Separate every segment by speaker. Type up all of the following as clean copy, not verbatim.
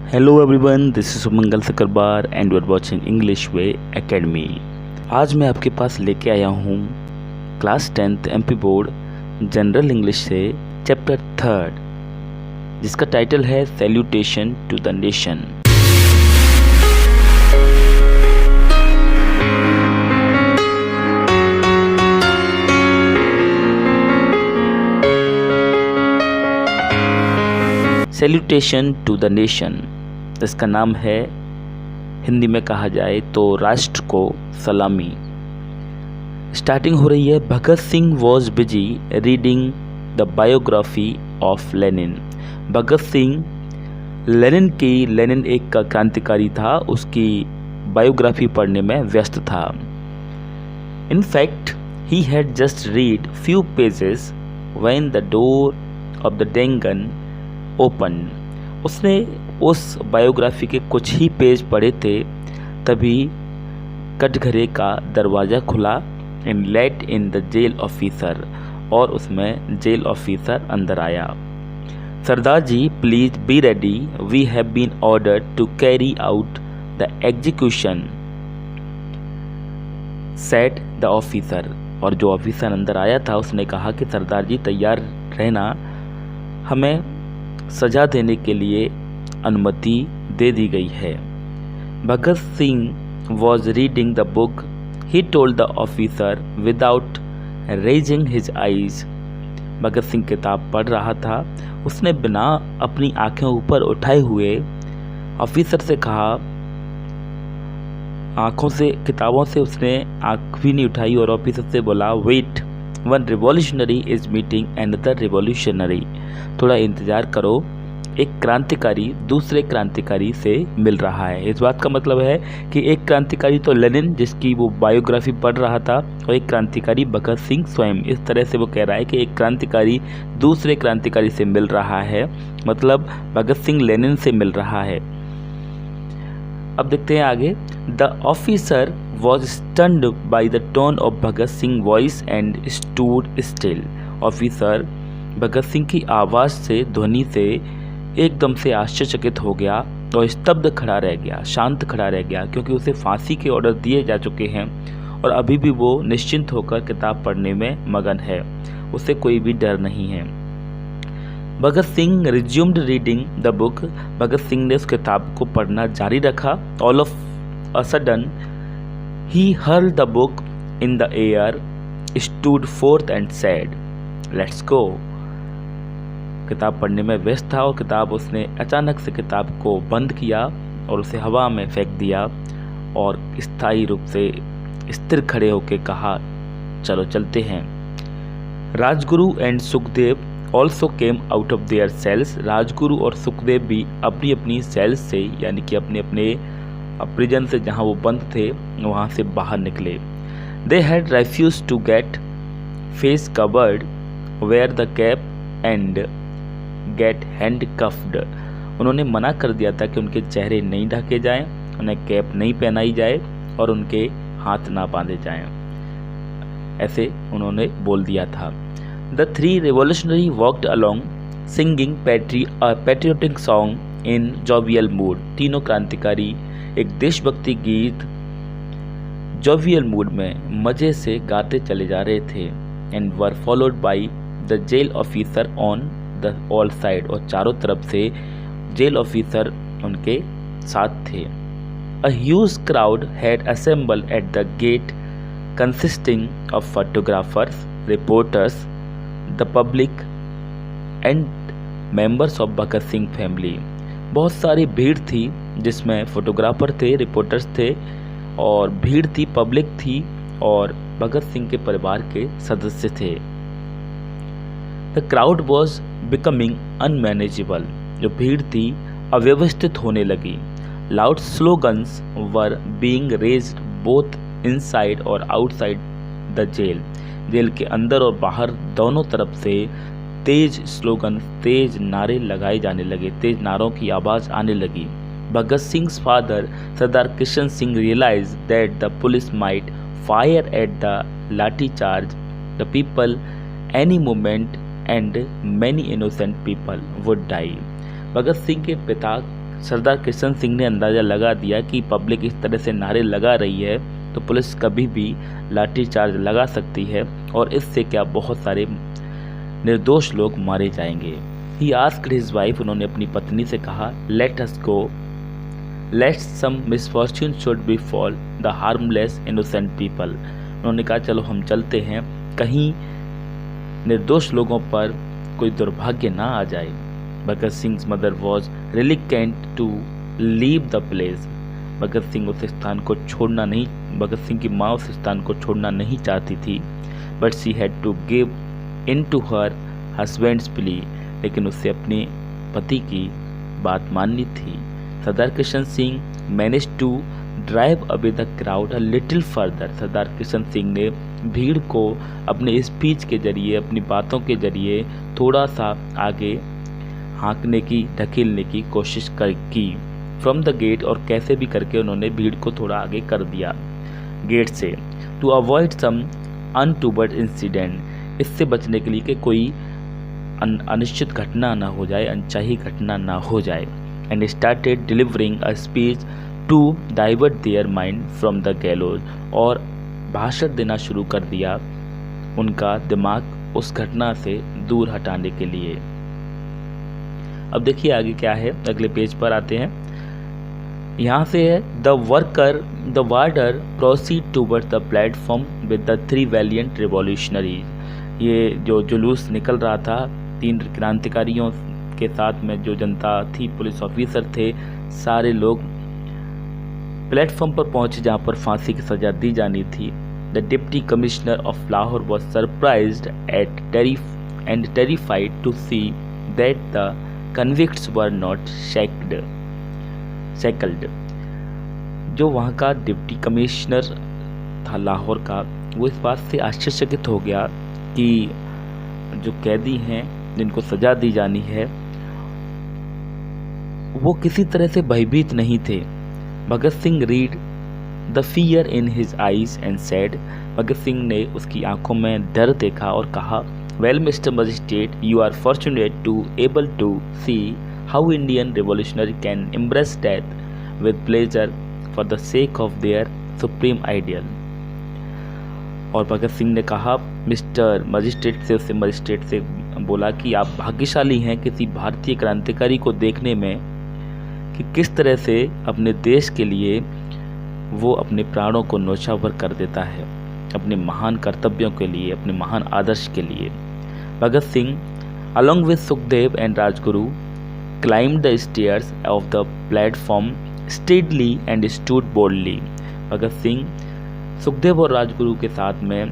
Speaker 1: Hello everyone, this is Sumangal Sakarwar and you are watching English way academy. आज मैं आपके पास लेके आया हूँ class 10th MP board general English से चैप्टर 3 जिसका टाइटल है salutation to the nation. Salutation to the nation, इसका नाम है, हिंदी में कहा जाए तो राष्ट्र को सलामी। स्टार्टिंग हो रही है, Bhagat Singh was busy reading the biography of Lenin. Bhagat Singh Lenin एक क्रांतिकारी था, उसकी बायोग्राफी पढ़ने में व्यस्त था। In fact he had just read few pages when the door of the dungeon open. उसने उस बायोग्राफी के कुछ ही पेज पढ़े थे, तभी कटघरे का दरवाज़ा खुला and let in the jail officer, और उसमें जेल ऑफिसर अंदर आया। Sardar ji please be ready, we have been ordered to carry out the execution, said the officer. और जो ऑफिसर अंदर आया था उसने कहा कि सरदार जी तैयार रहना, हमें सजा देने के लिए अनुमति दे दी गई है। Bhagat Singh was reading the book, he told the officer without raising his eyes. Bhagat Singh किताब पढ़ रहा था, उसने बिना अपनी आंखें ऊपर उठाए हुए ऑफिसर से कहा, आंखों से किताबों से उसने आंख भी नहीं उठाई और ऑफिसर से बोला, wait, one revolutionary is meeting another revolutionary. थोड़ा इंतजार करो, एक क्रांतिकारी दूसरे क्रांतिकारी से मिल रहा है। इस बात का मतलब है कि एक क्रांतिकारी तो लेनिन जिसकी वो बायोग्राफी पढ़ रहा था, और एक क्रांतिकारी भगत सिंह स्वयं। इस तरह से वो कह रहा है कि एक क्रांतिकारी दूसरे क्रांतिकारी से मिल रहा है, मतलब भगत सिंह लेनिन से मिल रहा है। अब देखते हैं आगे। The officer was stunned by the tone of Bhagat Singh voice and stood still. Officer Bhagat Singh की आवाज़ से, ध्वनि से एकदम से आश्चर्यचकित हो गया और स्तब्ध खड़ा रह गया, शांत खड़ा रह गया, क्योंकि उसे फांसी के ऑर्डर दिए जा चुके हैं और अभी भी वो निश्चिंत होकर किताब पढ़ने में मगन है, उसे कोई भी डर नहीं है। Bhagat Singh resumed reading the book. Bhagat Singh ने उस किताब को पढ़ना जारी रखा। All of a sudden he hurled the book in the air, stood forth and said, let's go. किताब पढ़ने में व्यस्त था और किताब उसने अचानक से किताब को बंद किया और उसे हवा में फेंक दिया और स्थायी रूप से स्थिर खड़े होकर कहा, चलो चलते हैं। Rajguru and Sukhdev also came out of their cells. Rajguru और सुखदेव भी अपनी अपनी सेल्स से, यानी कि अपने अपने प्रिजन से, जहाँ वो बंद थे वहाँ से बाहर निकले। They had refuse to get face covered, wear the cap and get handcuffed. उन्होंने मना कर दिया था कि उनके चेहरे नहीं ढके जाएं, उन्हें कैप नहीं पहनाई जाए और उनके हाथ ना बांधे जाएं, ऐसे उन्होंने बोल दिया था। The three revolutionary walked along singing patriotic song in jovial mood. तीनों क्रांतिकारी एक देशभक्ति गीत जोवियल मूड में मजे से गाते चले जा रहे थे। And were followed by the jail officer on the all side, और चारों तरफ से जेल ऑफिसर उनके साथ थे। A huge crowd had assembled at the gate consisting of photographers, reporters, the public and members of Bhagat Singh family. बहुत सारी भीड़ थी जिसमें फोटोग्राफर थे, रिपोर्टर्स थे और भीड़ थी, पब्लिक थी और भगत सिंह के परिवार के सदस्य थे। The crowd was becoming unmanageable. जो भीड़ थी अव्यवस्थित होने लगी। Loud slogans were being raised both inside और आउटसाइड द जेल। जेल के अंदर और बाहर दोनों तरफ से तेज स्लोगन, तेज नारे लगाए जाने लगे, तेज नारों की आवाज़ आने लगी। भगत सिंह's father, Sardar Kishan Singh, realized that the police might fire at the lathi charge, the people any moment and many innocent people would die. Bhagat Singh के पिता सरदार किशन सिंह ने अंदाज़ा लगा दिया कि पब्लिक इस तरह से नारे लगा रही है तो पुलिस कभी भी लाठीचार्ज लगा सकती है और इससे क्या बहुत सारे निर्दोष लोग मारे जाएंगे। ही आस्क्ड हिज वाइफ, उन्होंने अपनी पत्नी से कहा, let us go, let some misfortune should befall the harmless innocent people. उन्होंने कहा चलो हम चलते हैं, कहीं निर्दोष लोगों पर कोई दुर्भाग्य ना आ जाए। Bhagat Singh mother was reluctant to leave the place. Bhagat Singh उस स्थान को छोड़ना नहीं, भगत सिंह की माँ उस स्थान को छोड़ना नहीं चाहती थी, but she had to give in to her husband's plea, लेकिन उसे अपने पति की बात माननी थी। Sardar Kishan Singh manage to drive away the crowd a little further. Sardar Kishan Singh ने भीड़ को अपने स्पीच के जरिए, अपनी बातों के जरिए थोड़ा सा आगे हाँकने की, ढकेलने की कोशिश की फ्रॉम द गेट, और कैसे भी करके उन्होंने भीड़ को थोड़ा आगे कर दिया गेट से, to avoid some untoward incident, इससे बचने के लिए कि कोई अनिश्चित घटना ना हो जाए, अनचाही घटना ना हो जाए। And started delivering a speech to divert their mind from the gallows, और भाषण देना शुरू कर दिया उनका दिमाग उस घटना से दूर हटाने के लिए। अब देखिए आगे क्या है, अगले पेज पर आते हैं। यहाँ से है the warder proceed towards the platform with the 3 valiant revolutionaries. ये जो जुलूस निकल रहा था 3 क्रांतिकारियों के साथ में, जो जनता थी, पुलिस ऑफिसर थे, सारे लोग प्लेटफॉर्म पर पहुंचे जहां पर फांसी की सजा दी जानी थी। The deputy commissioner of Lahore was surprised at terrified to see that the convicts were not shackled. जो वहाँ का डिप्टी कमिश्नर था लाहौर का, वो इस बात से आश्चर्यचकित हो गया कि जो कैदी हैं जिनको सजा दी जानी है वो किसी तरह से भयभीत नहीं थे। Bhagat Singh read the fear in his eyes and said, Bhagat Singh ने उसकी आंखों में डर देखा और कहा, well mister magistrate, you are fortunate to able to see how Indian revolutionary can embrace death with pleasure for the sake of their supreme ideal. और भगत सिंह ने कहा मिस्टर मजिस्ट्रेट से, उससे मजिस्ट्रेट से बोला कि आप भाग्यशाली हैं किसी भारतीय क्रांतिकारी को देखने में कि किस तरह से अपने देश के लिए वो अपने प्राणों को न्योछावर कर देता है, अपने महान कर्तव्यों के लिए, अपने महान आदर्श के लिए। Bhagat Singh along with Sukhdev and Rajguru climbed the stairs of the platform steadily and stood boldly। Bhagat Singh Sukhdev और राजगुरु के साथ में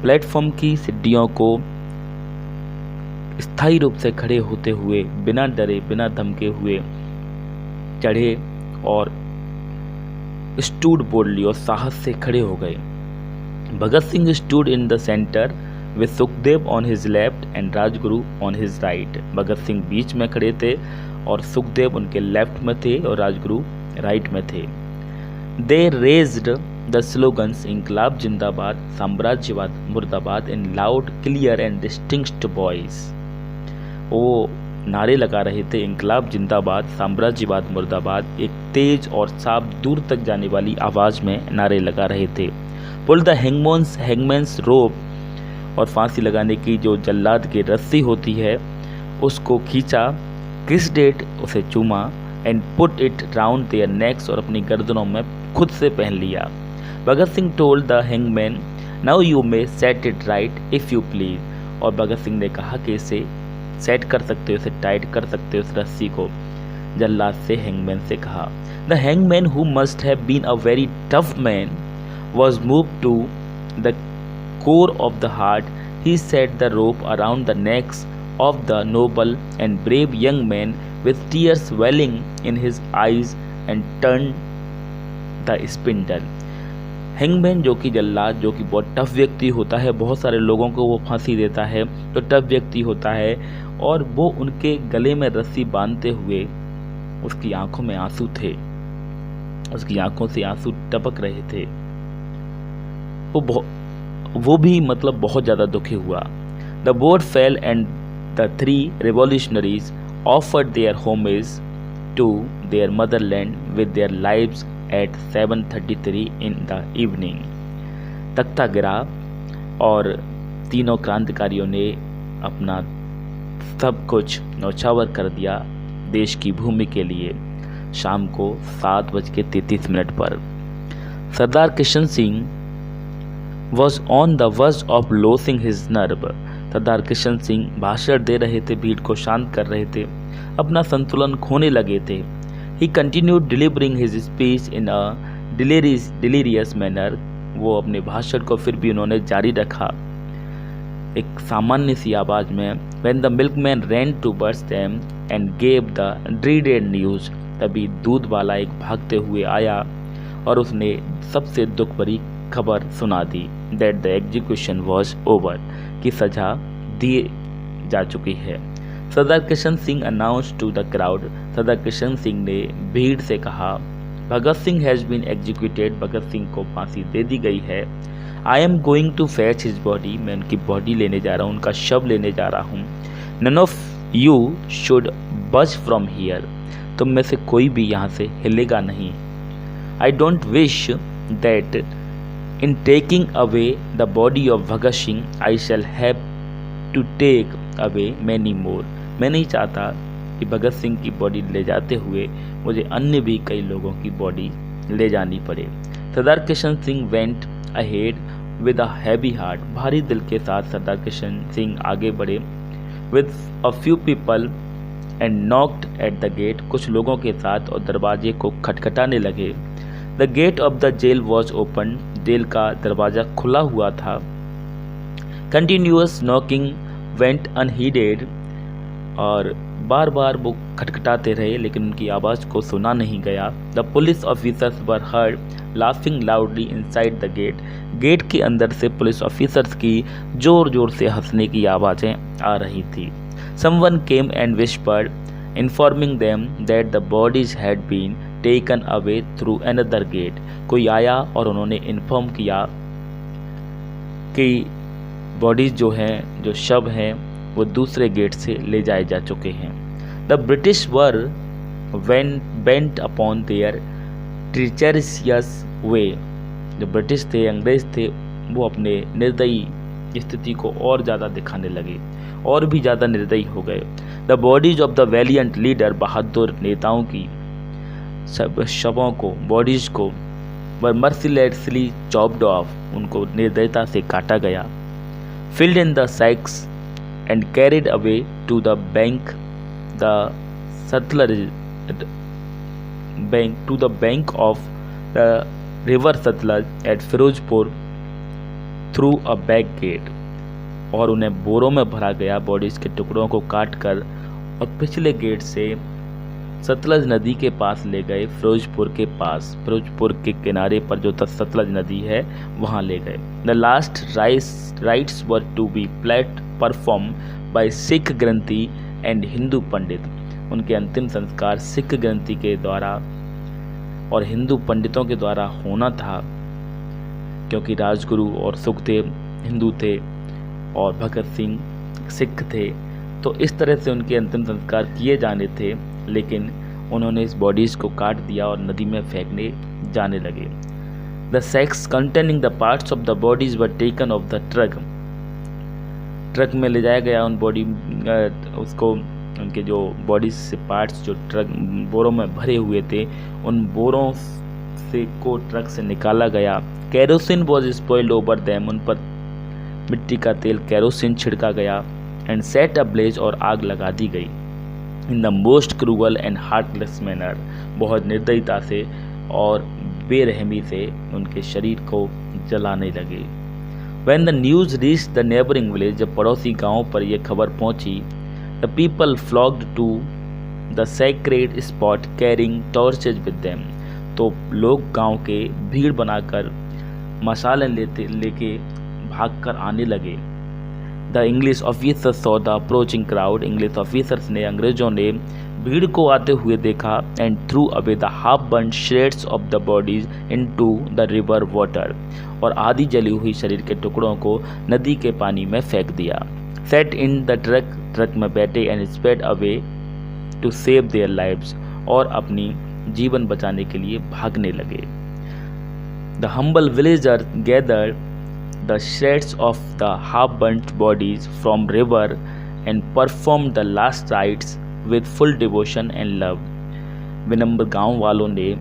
Speaker 1: प्लेटफॉर्म की सीढ़ियों को स्थायी रूप से खड़े होते हुए, बिना डरे, बिना धमके हुए चढ़े और स्टूड बोल्डली और साहस से खड़े हो गए। Bhagat Singh stood in the centre with Sukhdev on his left and Rajguru on his right. Bhagat Singh बीच में खड़े थे और सुखदेव उनके लेफ्ट में थे और राजगुरु राइट में थे। They raised the slogans Inquilab Zindabad, Samrajyavad Murdabad in loud, clear and distinct voice. वो नारे लगा रहे थे, इंकलाब जिंदाबाद, साम्राज्यवाद मुर्दाबाद, एक तेज और साफ दूर तक जाने वाली आवाज़ में नारे लगा रहे थे। पुल द हैंगमैन्स रोप, और फांसी लगाने की जो जल्लाद की रस्सी होती है उसको खींचा, किस डेट उसे चूमा, and put it round their necks, और अपनी गर्दनों में खुद से पहन लिया। Bhagat Singh told the hangman, now you may set it right if you please. और भगत सिंह ने कहा कि इसे सेट कर सकते हो, इसे टाइट कर सकते हो, उस रस्सी को। जल्लाद से हैंगमैन से कहा। The hangman who must have been a very tough man was moved to the core of the heart. He set the rope around the necks of the noble and brave young man with tears welling in his eyes and turned the spindle। Hangman जो कि जल्लाद, जो कि बहुत tough व्यक्ति होता है, बहुत सारे लोगों को वो फांसी देता है, तो टफ व्यक्ति होता है, और वो उनके गले में रस्सी बांधते हुए उसकी आंखों में आंसू थे, उसकी आंखों से आंसू टपक रहे थे। वो भी मतलब बहुत ज़्यादा दुखी हुआ। The board fail and the 3 revolutionaries offered their homage to their motherland with their lives at 7:33 in the evening. तख्ता गिरा और तीनों क्रांतिकारियों ने अपना सब कुछ न्यौछावर कर दिया देश की भूमि के लिए शाम को 7:33 पर। सरदार Kishan Singh was on the verge of losing his nerve. सरदार किशन सिंह भाषण दे रहे थे, भीड़ को शांत कर रहे थे, अपना संतुलन खोने लगे थे। He continued delivering his speech in a delirious manner. वो अपने भाषण को फिर भी उन्होंने जारी रखा एक सामान्य सी आवाज में। When the milkman ran towards them and gave the dreaded news. तभी दूध वाला एक भागते हुए आया और उसने सबसे दुख भरी खबर सुना दी that the execution was over, कि सजा दी जा चुकी है। सरदार Kishan Singh announced to the crowd. सरदार किशन सिंह ने भीड़ से कहा, Bhagat Singh has been executed, Bhagat Singh को फांसी दे दी गई है। I am going to fetch his body, मैं उनकी बॉडी लेने जा रहा हूँ, उनका शव लेने जा रहा हूँ। नन ऑफ यू शुड बच फ्रॉम हियर, तुम में से कोई भी यहाँ से हिलेगा नहीं। I don't wish that in taking away the body of Bhagat Singh, I shall have to take away many more. मैं नहीं चाहता कि भगत सिंह की बॉडी ले जाते हुए मुझे अन्य भी कई लोगों की बॉडी ले जानी पड़े। सरदार Kishan Singh went ahead with a heavy heart. भारी दिल के साथ सरदार किशन सिंह आगे बढ़े। With a few people and knocked at the gate. कुछ लोगों के साथ और दरवाजे को खटखटाने लगे। The gate of the jail was open. Jail का दरवाजा खुला हुआ था। Continuous knocking went unheeded. और बार बार वो खटखटाते रहे लेकिन उनकी आवाज़ को सुना नहीं गया। The police officers were heard laughing loudly inside the gate. Gate के अंदर से पुलिस ऑफिसर्स की जोर जोर से हंसने की आवाज़ें आ रही थी। Someone came and whispered, informing them that the bodies had been taken away through another gate. कोई आया और उन्होंने इन्फॉर्म किया कि बॉडीज जो हैं, जो शव हैं, वो दूसरे गेट से ले जाए जा चुके हैं। The British were bent upon their treacherous way. जो ब्रिटिश थे, अंग्रेज थे, वो अपने निर्दयी स्थिति को और ज़्यादा दिखाने लगे, और भी ज़्यादा निर्दयी हो गए। The bodies of the valiant leader, बहादुर नेताओं की सब शवों को, बॉडीज को वर मर्सिलेसली चॉप्ड ऑफ, उनको निर्दयता से काटा गया। Filled in the sacks and carried away to the bank, the Sutlej bank to the bank of the river Sutlej at Firozpur through a back gate, और उन्हें बोरों में भरा गया, बॉडीज के टुकड़ों को काट कर, और पिछले गेट से सतलज नदी के पास ले गए, फिरोजपुर के पास, फिरोजपुर के किनारे पर जो सतलज नदी है वहाँ ले गए। The last rites were to be perform by Sikh granthi and Hindu pandit, उनके अंतिम संस्कार सिख ग्रंथी के द्वारा और हिंदू पंडितों के द्वारा होना था, क्योंकि राजगुरु और सुखदेव हिंदू थे और भगत सिंह सिख थे, तो इस तरह से उनके अंतिम संस्कार किए जाने थे, लेकिन उन्होंने इस बॉडीज़ को काट दिया और नदी में फेंकने जाने लगे। The sacks containing the parts of the bodies were taken off the truck में ले जाया गया, उन बॉडी उसको, उनके जो बॉडीज से पार्ट्स जो ट्रक बोरों में भरे हुए थे, उन बोरों से को ट्रक से निकाला गया। Kerosene was spoiled over them, उन पर मिट्टी का तेल कैरोसिन छिड़का गया। एंड सेट अ ब्लेज, और आग लगा दी गई। In the most cruel and heartless manner, बहुत निर्दयता से और बेरहमी से उनके शरीर को जलाने लगे। When the news reached the neighboring village, जब पड़ोसी गांव पर यह खबर पहुंची, the people flocked to the sacred spot carrying torches with them, तो लोग गांव के भीड़ बनाकर मशालें लेके भागकर आने लगे। The English officers saw the approaching crowd, English officers ने, अंग्रेजों ने भीड़ को आते हुए देखा। And through away the half burn shreds of the bodies into the river water, और आधी जली हुई शरीर के टुकड़ों को नदी के पानी में फेंक दिया। सेट इन द ट्रक में बैठे and spread away to save their lives, और अपनी जीवन बचाने के लिए भागने लगे। The humble villager gathered the shreds of the half-burnt bodies from river and performed the last rites with full devotion and love। विनम्र गांव वालों ने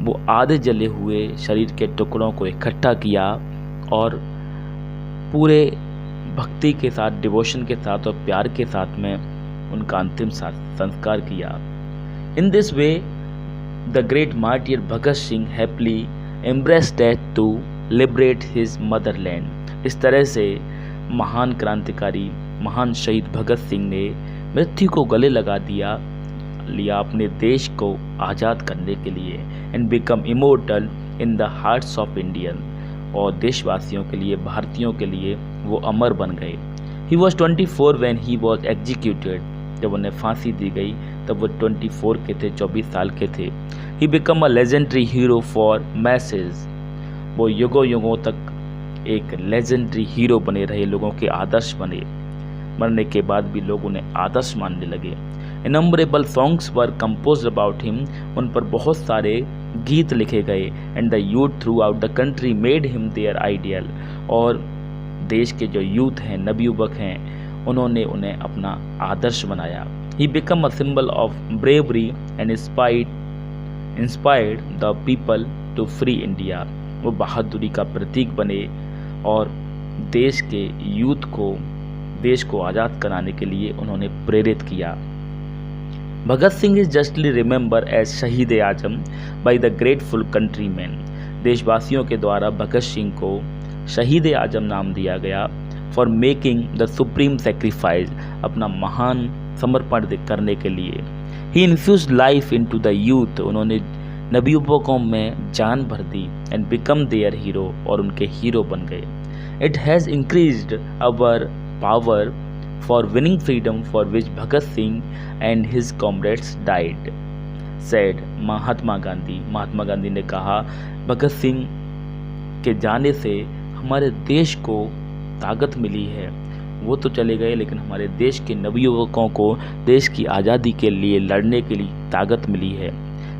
Speaker 1: वो आधे जले हुए शरीर के टुकड़ों को इकट्ठा किया और पूरे भक्ति के साथ, डिवोशन के साथ और प्यार के साथ में उनका अंतिम संस्कार किया। In this way the great martyr Bhagat Singh happily embraced death to liberate his motherland. इस तरह से महान क्रांतिकारी, महान शहीद भगत सिंह ने मृत्यु को गले लगा लिया अपने देश को आज़ाद करने के लिए, and become immortal in the hearts of Indian. और देशवासियों के लिए, भारतीयों के लिए वो अमर बन गए। He was 24 when he was executed. जब उन्हें फांसी दी गई तब वो 24 के थे, 24 साल के थे। ही become a legendary hero for message. वो युगों युगों तक एक लेजेंडरी हीरो बने रहे, लोगों के आदर्श बने। मरने के बाद भी लोग उन्हें आदर्श मानने लगे। Innumerable songs were composed about him. उन पर बहुत सारे गीत लिखे गए। And the youth throughout the country made him their ideal. और देश के जो यूथ हैं, नवयुवक हैं, उन्होंने उन्हें अपना आदर्श बनाया। He become a symbol of bravery and inspired the people to free India. वो बहादुरी का प्रतीक बने और देश के यूथ को, देश को आज़ाद कराने के लिए उन्होंने प्रेरित किया। Bhagat Singh is justly remember as Shaheed Azam by the grateful countryman. देशवासियों के द्वारा भगत सिंह को शहीद आजम नाम दिया गया for making the supreme sacrifice, अपना महान समर्पण करने के लिए। He infuse life into the youth. उन्होंने नवयुवकों में जान भर दी। एंड बिकम देयर हीरो, और उनके हीरो बन गए। It has increased our power for winning freedom for which Bhagat Singh and his comrades died, said Mahatma Gandhi. Mahatma Gandhi ने कहा, भगत सिंह के जाने से हमारे देश को ताकत मिली है। वो तो चले गए, लेकिन हमारे देश के नवयुवकों को देश की आज़ादी के लिए लड़ने के लिए ताकत मिली है।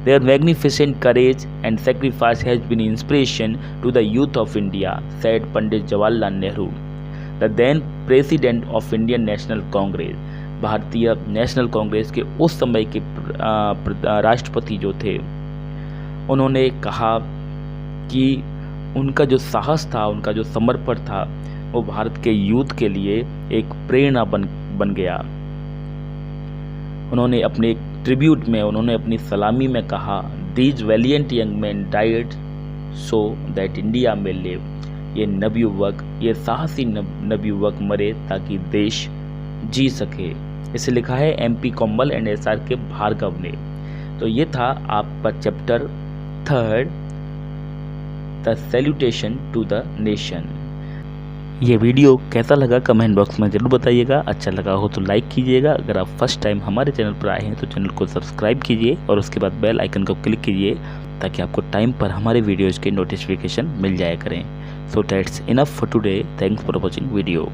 Speaker 1: Their magnificent courage and sacrifice has been inspiration to the youth of India, said Pandit Jawaharlal Nehru, the then President of Indian National Congress। भारतीय नेशनल कांग्रेस के उस समय के राष्ट्रपति जो थे, उन्होंने कहा कि उनका जो साहस था, उनका जो समर्पण था, वो भारत के यूथ के लिए एक प्रेरणा बन गया। उन्होंने अपने ट्रिब्यूट में, उन्होंने अपनी सलामी में कहा, these valiant young man died so that India में लिव। ये नवयुवक, ये साहसी नवयुवक मरे ताकि देश जी सके। इसे लिखा है MP कोमल एंड SR के भार्गव ने। तो ये था आपका chapter 3, the salutation to the nation. ये वीडियो कैसा लगा कमेंट बॉक्स में ज़रूर बताइएगा। अच्छा लगा हो तो लाइक कीजिएगा। अगर आप फर्स्ट टाइम हमारे चैनल पर आए हैं तो चैनल को सब्सक्राइब कीजिए और उसके बाद बेल आइकन को क्लिक कीजिए ताकि आपको टाइम पर हमारे वीडियोज़ के नोटिफिकेशन मिल जाया करें। So that's enough for today. Thanks for watching video.